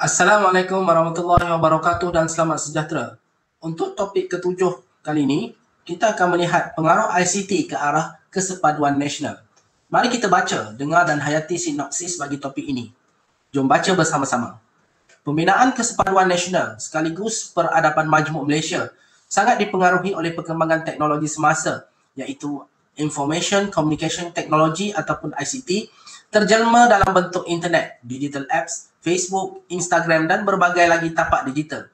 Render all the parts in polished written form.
Assalamualaikum warahmatullahi wabarakatuh dan selamat sejahtera. Untuk topik ketujuh kali ini, kita akan melihat pengaruh ICT ke arah kesepaduan nasional. Mari kita baca, dengar dan hayati sinopsis bagi topik ini. Jom baca bersama-sama. Pembinaan kesepaduan nasional sekaligus peradaban majmuk Malaysia sangat dipengaruhi oleh perkembangan teknologi semasa, iaitu Information Communication Technology ataupun ICT, terjelma dalam bentuk internet, digital apps, Facebook, Instagram dan berbagai lagi tapak digital.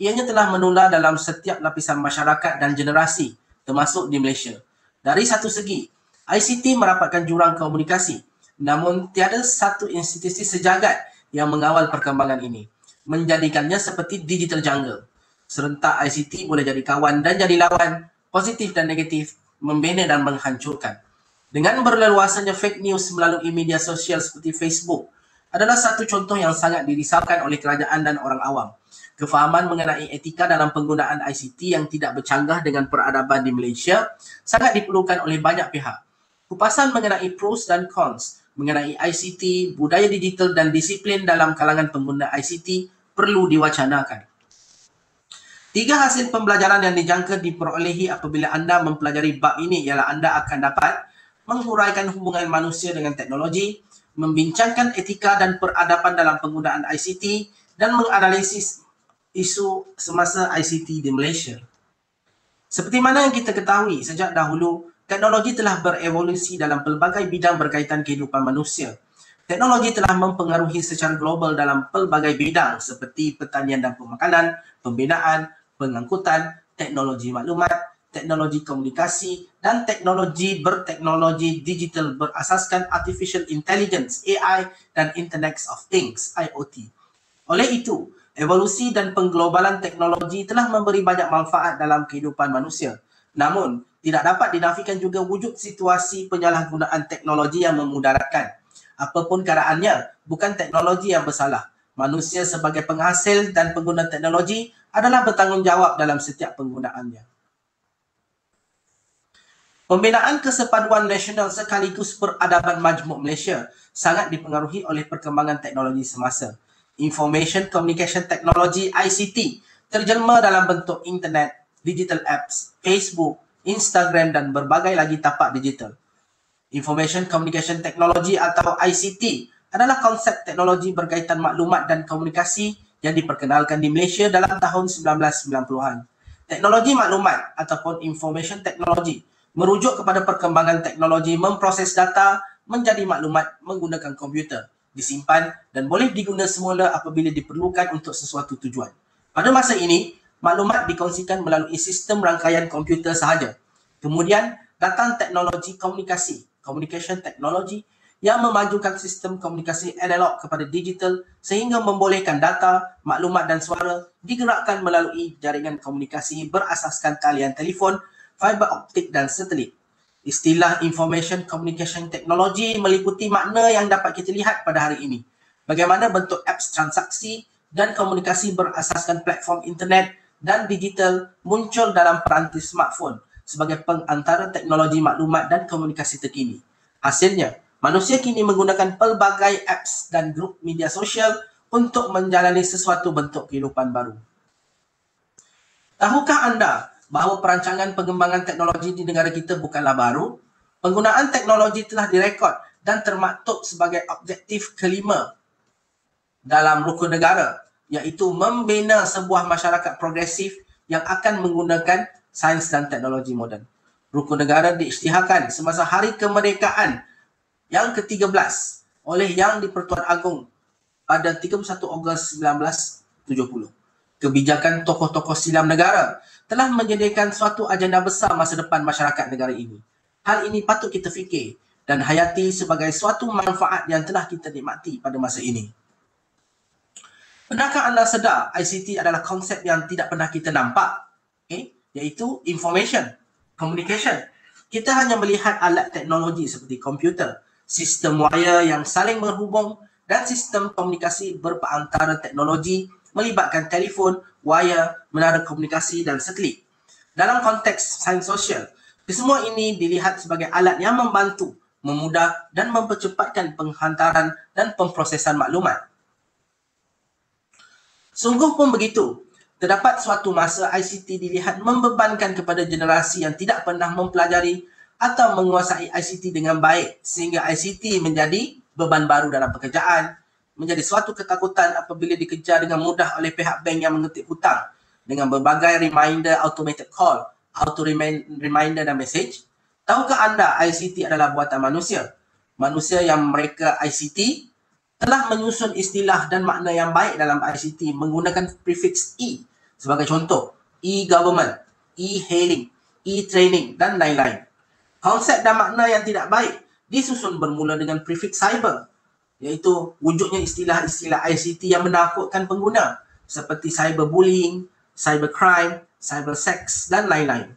Ianya telah menular dalam setiap lapisan masyarakat dan generasi, termasuk di Malaysia. Dari satu segi, ICT merapatkan jurang komunikasi, namun tiada satu institusi sejagat yang mengawal perkembangan ini, menjadikannya seperti digital jungle. Serentak ICT boleh jadi kawan dan jadi lawan, positif dan negatif, membina dan menghancurkan. Dengan berleluasanya fake news melalui media sosial seperti Facebook adalah satu contoh yang sangat dirisaukan oleh kerajaan dan orang awam. Kefahaman mengenai etika dalam penggunaan ICT yang tidak bercanggah dengan peradaban di Malaysia sangat diperlukan oleh banyak pihak. Kupasan mengenai pros dan cons mengenai ICT, budaya digital dan disiplin dalam kalangan pengguna ICT perlu diwacanakan. 3 hasil pembelajaran yang dijangka diperolehi apabila anda mempelajari bab ini ialah anda akan dapat menghuraikan hubungan manusia dengan teknologi, membincangkan etika dan peradaban dalam penggunaan ICT, dan menganalisis isu semasa ICT di Malaysia. Seperti mana yang kita ketahui, sejak dahulu, teknologi telah berevolusi dalam pelbagai bidang berkaitan kehidupan manusia. Teknologi telah mempengaruhi secara global dalam pelbagai bidang seperti pertanian dan pemakanan, pembinaan, pengangkutan, teknologi maklumat, teknologi komunikasi, dan teknologi berteknologi digital berasaskan Artificial Intelligence, AI, dan Internet of Things, IoT. Oleh itu, evolusi dan pengglobalan teknologi telah memberi banyak manfaat dalam kehidupan manusia. Namun, tidak dapat dinafikan juga wujud situasi penyalahgunaan teknologi yang memudaratkan. Apapun keadaannya, bukan teknologi yang bersalah. Manusia sebagai penghasil dan pengguna teknologi adalah bertanggungjawab dalam setiap penggunaannya. Pembinaan kesepaduan nasional sekaligus peradaban majmuk Malaysia sangat dipengaruhi oleh perkembangan teknologi semasa. Information Communication Technology ICT terjelma dalam bentuk internet, digital apps, Facebook, Instagram dan berbagai lagi tapak digital. Information Communication Technology atau ICT adalah konsep teknologi berkaitan maklumat dan komunikasi yang diperkenalkan di Malaysia dalam tahun 1990-an. Teknologi maklumat ataupun Information Technology merujuk kepada perkembangan teknologi memproses data menjadi maklumat menggunakan komputer, disimpan dan boleh diguna semula apabila diperlukan untuk sesuatu tujuan. Pada masa ini, maklumat dikongsikan melalui sistem rangkaian komputer sahaja. Kemudian, datang teknologi komunikasi, Communication Technology, yang memajukan sistem komunikasi analog kepada digital sehingga membolehkan data, maklumat dan suara digerakkan melalui jaringan komunikasi berasaskan talian telefon, fiber optik dan satelit. Istilah Information Communication Technology meliputi makna yang dapat kita lihat pada hari ini. Bagaimana bentuk apps transaksi dan komunikasi berasaskan platform internet dan digital muncul dalam peranti smartphone sebagai pengantara teknologi maklumat dan komunikasi terkini. Hasilnya, manusia kini menggunakan pelbagai apps dan grup media sosial untuk menjalani sesuatu bentuk kehidupan baru. Tahukah anda bahawa perancangan pengembangan teknologi di negara kita bukanlah baru? Penggunaan teknologi telah direkod dan termaktub sebagai objektif kelima dalam rukun negara, iaitu membina sebuah masyarakat progresif yang akan menggunakan sains dan teknologi moden. Rukun negara diisytiharkan semasa Hari Kemerdekaan yang ke-13 oleh Yang di-Pertuan Agong pada 31 Ogos 1970. Kebijakan tokoh-tokoh silam negara telah menyediakan suatu agenda besar masa depan masyarakat negara ini. Hal ini patut kita fikir dan hayati sebagai suatu manfaat yang telah kita nikmati pada masa ini. Pernahkah anda sedar ICT adalah konsep yang tidak pernah kita nampak? Iaitu information, communication. Kita hanya melihat alat teknologi seperti komputer, sistem wire yang saling berhubung dan sistem komunikasi berperantara teknologi melibatkan telefon, wire, menara komunikasi dan satelit. Dalam konteks sains sosial, kesemua ini dilihat sebagai alat yang membantu, memudah dan mempercepatkan penghantaran dan pemprosesan maklumat. Sungguh pun begitu. Terdapat suatu masa ICT dilihat membebankan kepada generasi yang tidak pernah mempelajari atau menguasai ICT dengan baik sehingga ICT menjadi beban baru dalam pekerjaan, menjadi suatu ketakutan apabila dikejar dengan mudah oleh pihak bank yang mengetik hutang dengan berbagai reminder, automated call, auto reminder dan message. Tahukah anda ICT adalah buatan manusia? Manusia yang mereka ICT telah menyusun istilah dan makna yang baik dalam ICT menggunakan prefix E sebagai contoh, e-government, e-hailing, e-training dan lain-lain. Konsep dan makna yang tidak baik disusun bermula dengan prefix cyber, iaitu wujudnya istilah-istilah ICT yang menakutkan pengguna seperti cyberbullying, cybercrime, cybersex dan lain-lain.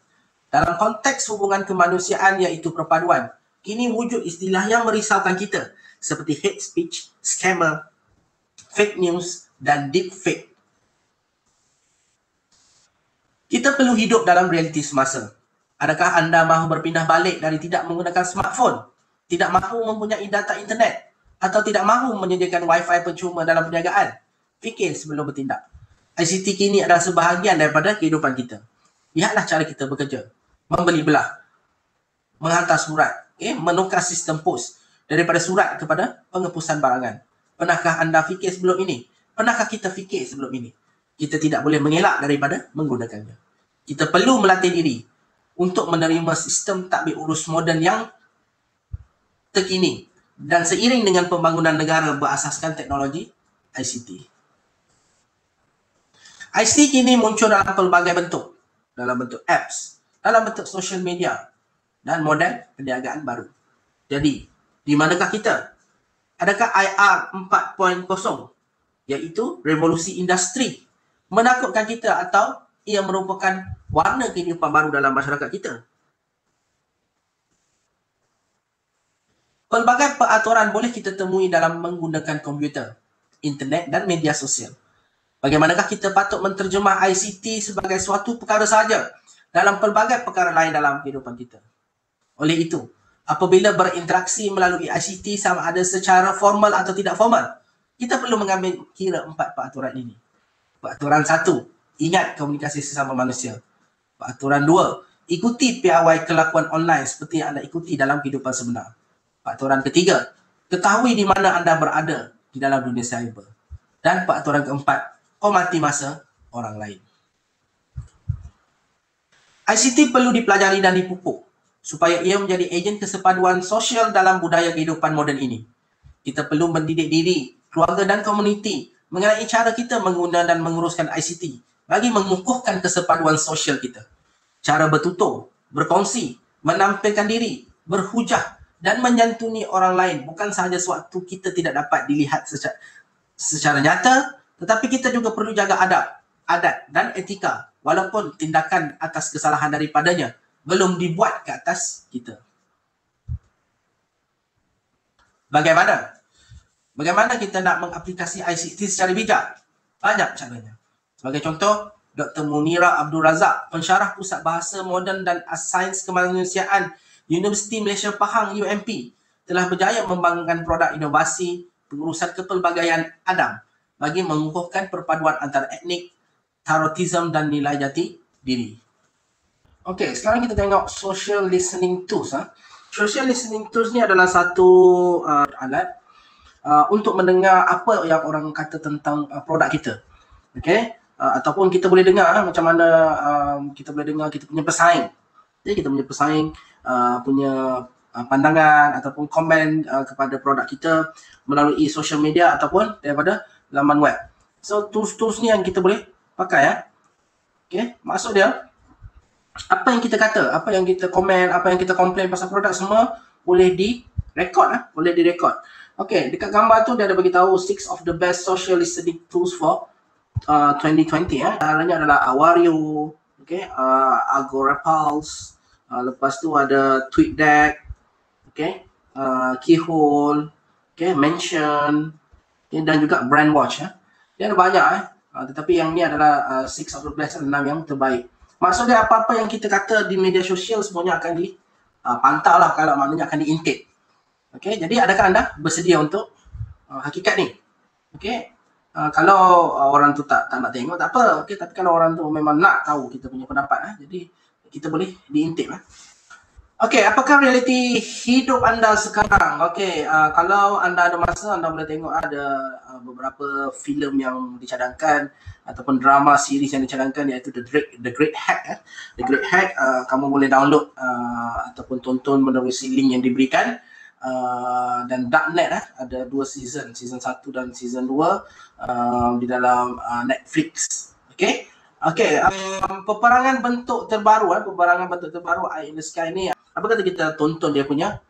Dalam konteks hubungan kemanusiaan iaitu perpaduan, kini wujud istilah yang merisaukan kita seperti hate speech, scammer, fake news dan deepfake. Kita perlu hidup dalam realiti semasa. Adakah anda mahu berpindah balik dari tidak menggunakan smartphone, tidak mahu mempunyai data internet, atau tidak mahu menyediakan wifi percuma dalam perniagaan? Fikir sebelum bertindak. ICT kini adalah sebahagian daripada kehidupan kita. Lihatlah cara kita bekerja. Membeli belah, menghantar surat, menukar sistem pos, daripada surat kepada penghapusan barangan. Pernahkah anda fikir sebelum ini? Pernahkah kita fikir sebelum ini? Kita tidak boleh mengelak daripada menggunakannya. Kita perlu melatih diri untuk menerima sistem tadbir urus moden yang terkini dan seiring dengan pembangunan negara berasaskan teknologi ICT. ICT kini muncul dalam pelbagai bentuk, dalam bentuk apps, dalam bentuk social media dan model perniagaan baru. Jadi, di manakah kita? Adakah IR 4.0 iaitu revolusi industri menakutkan kita atau ia merupakan warna kehidupan baru dalam masyarakat kita? Pelbagai peraturan boleh kita temui dalam menggunakan komputer, internet dan media sosial. Bagaimanakah kita patut menterjemah ICT sebagai suatu perkara sahaja dalam pelbagai perkara lain dalam kehidupan kita? Oleh itu, apabila berinteraksi melalui ICT sama ada secara formal atau tidak formal, kita perlu mengambil kira 4 peraturan ini. Peraturan 1, ingat komunikasi sesama manusia. Peraturan 2, ikuti piawai kelakuan online seperti yang anda ikuti dalam kehidupan sebenar. Peraturan ketiga, ketahui di mana anda berada di dalam dunia cyber. Dan peraturan keempat, hormati masa orang lain. ICT perlu dipelajari dan dipupuk supaya ia menjadi ejen kesepaduan sosial dalam budaya kehidupan moden ini. Kita perlu mendidik diri, keluarga dan komuniti mengenai cara kita menggunakan dan menguruskan ICT bagi mengukuhkan kesepaduan sosial kita. Cara bertutur, berkongsi, menampilkan diri, berhujah dan menyantuni orang lain bukan sahaja suatu kita tidak dapat dilihat secara nyata, tetapi kita juga perlu jaga adab, adat dan etika walaupun tindakan atas kesalahan daripadanya belum dibuat ke atas kita. Bagaimana kita nak mengaplikasi ICT secara bijak? Banyak caranya. Sebagai contoh, Dr. Munira Abdul Razak, pensyarah Pusat Bahasa Moden dan Sains Kemanusiaan Universiti Malaysia Pahang UMP, telah berjaya membangunkan produk inovasi pengurusan kepelbagaian Adam bagi mengukuhkan perpaduan antara etnik, patriotisme dan nilai jati diri. Okey, sekarang kita tengok social listening tools. Social listening tools ni adalah satu alat untuk mendengar apa yang orang kata tentang produk kita. Okey, ataupun kita boleh dengar macam mana kita boleh dengar kita punya pesaing. Jadi kita punya pesaing punya pandangan ataupun komen kepada produk kita melalui social media ataupun daripada laman web. So tools-tools ni yang kita boleh pakai ya. Okey, maksud dia apa yang kita kata, apa yang kita komen, apa yang kita komplain pasal produk semua boleh direkod boleh direkod. Okey, dekat gambar tu dia ada bagi tahu 6 of the best social listening tools for 2020 ya. Antaranya adalah Awario, okey, Agorapulse, lepas tu ada TweetDeck, okey, Keyhole, okey, Mention, okay, dan juga Brandwatch ya. Dia ada banyak tetapi yang ni adalah 6 of the best, 6 yang terbaik. Maksudnya apa-apa yang kita kata di media sosial semuanya akan dipantau lah, kalau maknanya akan diintake. Okey, jadi adakah anda bersedia untuk hakikat ni? Okey, Kalau orang tu tak nak tengok, tak apa. Okay, tapi kalau orang tu memang nak tahu kita punya pendapat, jadi kita boleh diintip. Okey, apakah realiti hidup anda sekarang? Okey, kalau anda ada masa, anda boleh tengok ada beberapa filem yang dicadangkan ataupun drama series yang dicadangkan, iaitu The Great Hack. The Great Hack, kamu boleh download ataupun tonton melalui link yang diberikan. Dan Darknet, ada 2 season 1 dan season 2 di dalam Netflix. Okey. Okey, peperangan bentuk terbaru, Eye in the Sky ni, apa kata kita tonton dia punya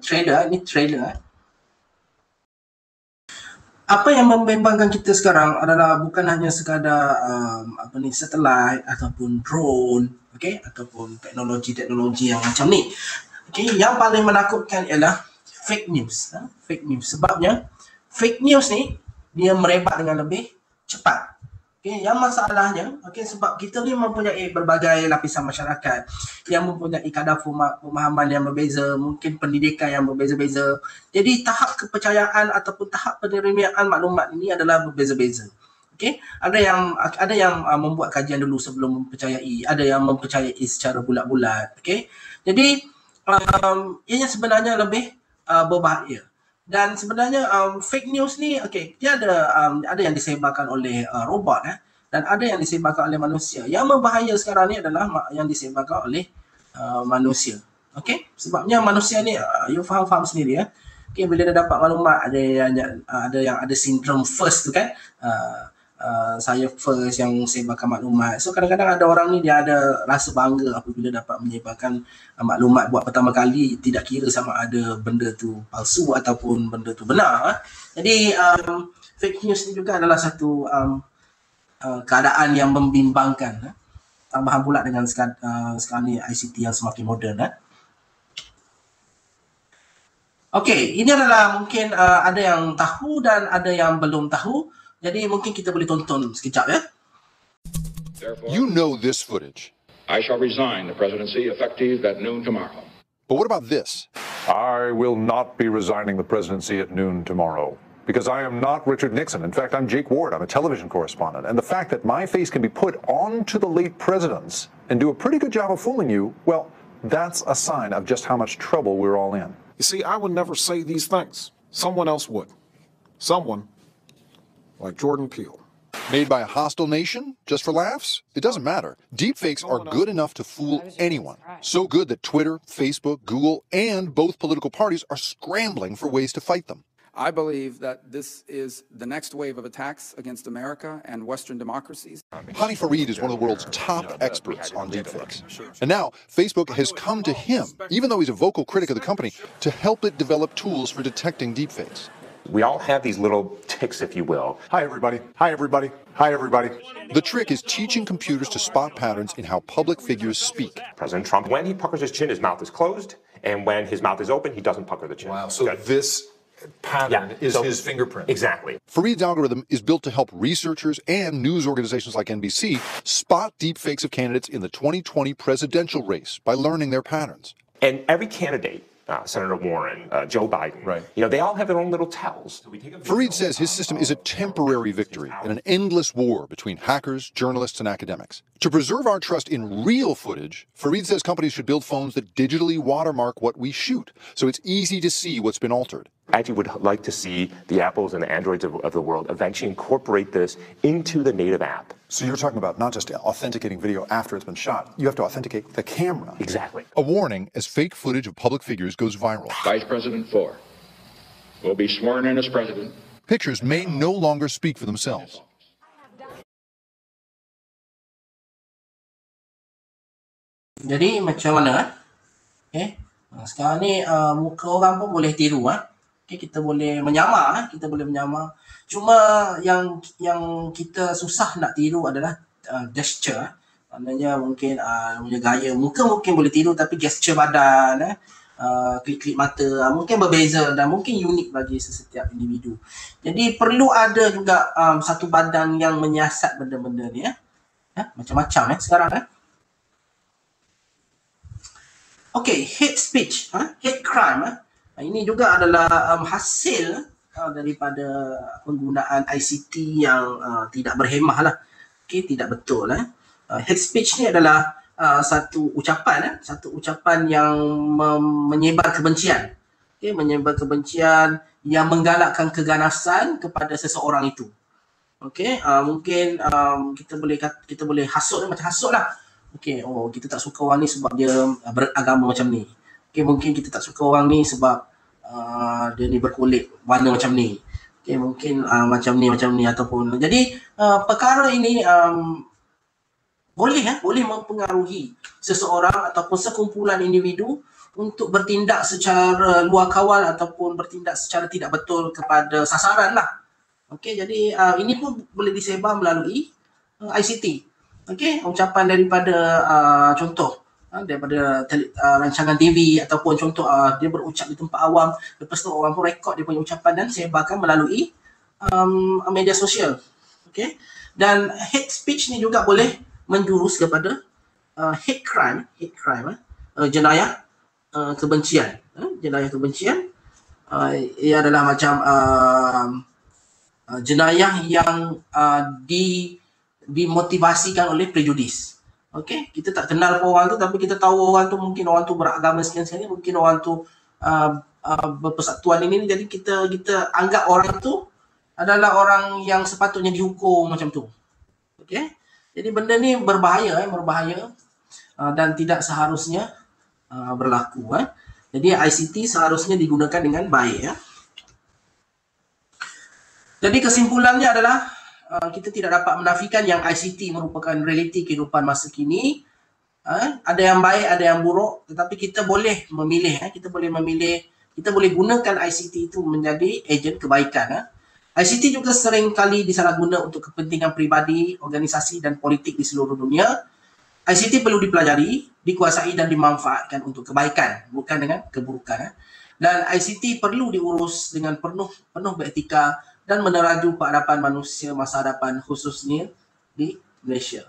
trailer. Ini trailer. Apa yang membimbangkan kita sekarang adalah bukan hanya sekadar satelit ataupun drone, okey, ataupun teknologi yang macam ni. Okey, yang paling menakutkan ialah fake news. Fake news. Sebabnya fake news ni dia merebak dengan lebih cepat. Okay, yang masalahnya, sebab kita ni mempunyai berbagai lapisan masyarakat yang mempunyai kadar pemahaman yang berbeza, mungkin pendidikan yang berbeza-beza. Jadi tahap kepercayaan ataupun tahap penerimaan maklumat ini adalah berbeza-beza. Okay, ada yang membuat kajian dulu sebelum mempercayai, ada yang mempercayai secara bulat-bulat. Okay, jadi ianya sebenarnya lebih berbahaya. Dan sebenarnya fake news ni, dia ada yang disebarkan oleh robot, dan ada yang disebarkan oleh manusia. Yang berbahaya sekarang ni adalah yang disebarkan oleh manusia. Sebabnya manusia ni, you faham sendiri, bila dia dapat maklumat, ada yang ada sindrom first tu kan, saya first yang sebarkan maklumat. So kadang-kadang ada orang ni dia ada rasa bangga apabila dapat menyebarkan maklumat buat pertama kali, tidak kira sama ada benda tu palsu ataupun benda tu benar. Jadi fake news ni juga adalah satu keadaan yang membimbangkan. Tambahan pula dengan sekarang ni ICT yang semakin moden. Okey, ini adalah mungkin ada yang tahu dan ada yang belum tahu. Jadi mungkin kita boleh tonton sekejap, ya. You know this footage. I shall resign the presidency effective at noon tomorrow. But what about this? I will not be resigning the presidency at noon tomorrow because I am not Richard Nixon. In fact, I'm Jake Ward. I'm a television correspondent. And the fact that my face can be put onto the late presidents and do a pretty good job of fooling you, well, that's a sign of just how much trouble we're all in. You see, I would never say these things. Someone else would. Someone like Jordan Peele. Made by a hostile nation, just for laughs? It doesn't matter. Deepfakes are good enough to fool anyone. So good that Twitter, Facebook, Google, and both political parties are scrambling for ways to fight them. I believe that this is the next wave of attacks against America and Western democracies. Hadi Farid is one of the world's top experts on deepfakes. And now, Facebook has come to him, even though he's a vocal critic of the company, to help it develop tools for detecting deepfakes. We all have these little tics, if you will. Hi, everybody. Hi, everybody. Hi, everybody. The trick is teaching computers to spot patterns in how public figures speak. President Trump, when he puckers his chin, his mouth is closed, and when his mouth is open, he doesn't pucker the chin. Wow, so this pattern is his fingerprint. Exactly. Farid's algorithm is built to help researchers and news organizations like NBC spot deepfakes of candidates in the 2020 presidential race by learning their patterns. And every candidate, Senator Warren, Joe Biden, right. They all have their own little tells. Farid says his system is a temporary victory in an endless war between hackers, journalists, and academics. To preserve our trust in real footage, Farid says companies should build phones that digitally watermark what we shoot, so it's easy to see what's been altered. I actually would like to see the Apples and the Androids of the world eventually incorporate this into the native app. So you're talking about not just authenticating video after it's been shot, you have to authenticate the camera. Exactly. A warning as fake footage of public figures goes viral. Vice President Ford will be sworn in as president. Pictures may no longer speak for themselves. Jadi macam mana? Sekarang ni muka orang pun boleh tiru. Kita boleh menyamar, Cuma yang kita susah nak tiru adalah gesture. Maknanya mungkin punya gaya muka mungkin boleh tiru, tapi gesture badan, klik-klik mata mungkin berbeza dan mungkin unik bagi setiap individu. Jadi perlu ada juga satu badan yang menyiasat benda-benda ni, macam-macam sekarang. Okey, hate speech, hate crime. Ini juga adalah hasil daripada penggunaan ICT yang tidak berhemah lah. Okay, tidak betul. Hate speech ni adalah satu ucapan yang menyebar kebencian. Okay, menyebar kebencian yang menggalakkan keganasan kepada seseorang itu. Okay, mungkin kita boleh hasut macam hasut lah. Okay, kita tak suka orang ni sebab dia beragama macam ni. Okay, mungkin kita tak suka orang ni sebab dia ni berkulit warna macam ni. Okay, mungkin macam ni ataupun jadi perkara ini boleh mempengaruhi seseorang ataupun sekumpulan individu untuk bertindak secara luar kawal ataupun bertindak secara tidak betul kepada sasaran lah. Okey, jadi ini pun boleh disebar melalui ICT. Okey, ucapan daripada contoh daripada rancangan TV ataupun contoh dia berucap di tempat awam, lepas tu orang pun rekod dia punya ucapan dan sebarkan melalui media sosial. Okey, dan hate speech ni juga boleh menjurus kepada hate crime, jenayah kebencian. Jenayah kebencian ia adalah macam jenayah yang dimotivasikan oleh prejudis. Okey, kita tak kenal orang tu tapi kita tahu orang tu mungkin orang tu beragama sekian-sekian, mungkin orang tu berpersatuan ini, jadi kita anggap orang tu adalah orang yang sepatutnya dihukum macam tu. Okey, jadi benda ni berbahaya dan tidak seharusnya berlaku. Jadi ICT seharusnya digunakan dengan baik. Jadi kesimpulannya adalah kita tidak dapat menafikan yang ICT merupakan realiti kehidupan masa kini. Ada yang baik, ada yang buruk, tetapi kita boleh memilih. Kita boleh gunakan ICT itu menjadi ejen kebaikan. ICT juga sering kali disalahguna untuk kepentingan pribadi, organisasi dan politik di seluruh dunia. ICT perlu dipelajari, dikuasai dan dimanfaatkan untuk kebaikan, bukan dengan keburukan. Dan ICT perlu diurus dengan penuh beretika dan meneraju peradaban manusia masa hadapan, khususnya di Malaysia.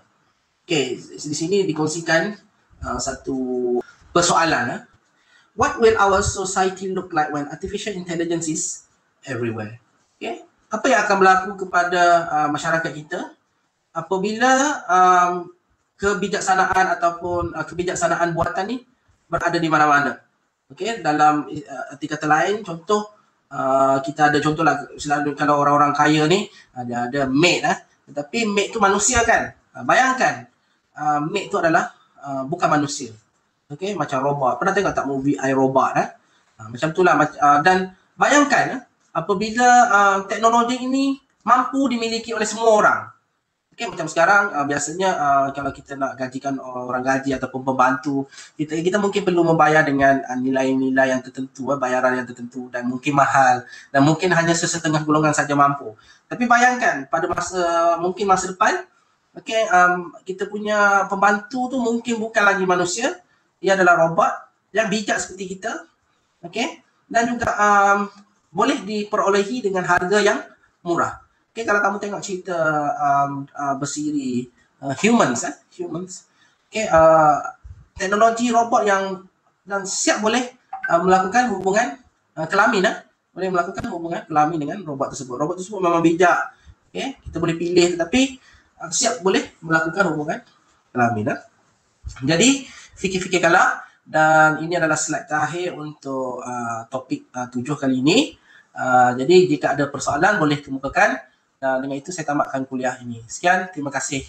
Okey, di sini dikongsikan satu persoalan. What will our society look like when artificial intelligence is everywhere? Okay. Apa yang akan berlaku kepada masyarakat kita apabila kebijaksanaan ataupun kebijaksanaan buatan ni berada di mana-mana? Okey, dalam arti kata lain, contoh kita ada contoh lah, selalu kalau orang-orang kaya ni ada maid tetapi maid tu manusia kan. Bayangkan maid tu adalah bukan manusia. Okey, macam robot. Pernah tengok tak movie I, Robot? Macam itulah. Dan bayangkan apabila teknologi ini mampu dimiliki oleh semua orang. Okay, macam sekarang biasanya kalau kita nak gajikan orang gaji ataupun pembantu, kita mungkin perlu membayar dengan nilai-nilai yang tertentu, bayaran yang tertentu dan mungkin mahal dan mungkin hanya sesetengah golongan saja mampu. Tapi bayangkan pada masa depan, okay, kita punya pembantu tu mungkin bukan lagi manusia, ia adalah robot yang bijak seperti kita, okay, dan juga boleh diperolehi dengan harga yang murah. Okay, kalau kamu tengok cerita bersiri Humans, okay, teknologi robot yang dan siap boleh melakukan hubungan kelamin, boleh melakukan hubungan kelamin dengan robot tersebut. Robot tersebut memang bijak, okay, kita boleh pilih, tetapi siap boleh melakukan hubungan kelamin. Jadi fikir-fikirkanlah, dan ini adalah slide terakhir untuk topik 7 kali ini. Jadi jika ada persoalan boleh kemukakan. Dengan itu saya tamatkan kuliah ini. Sekian, terima kasih.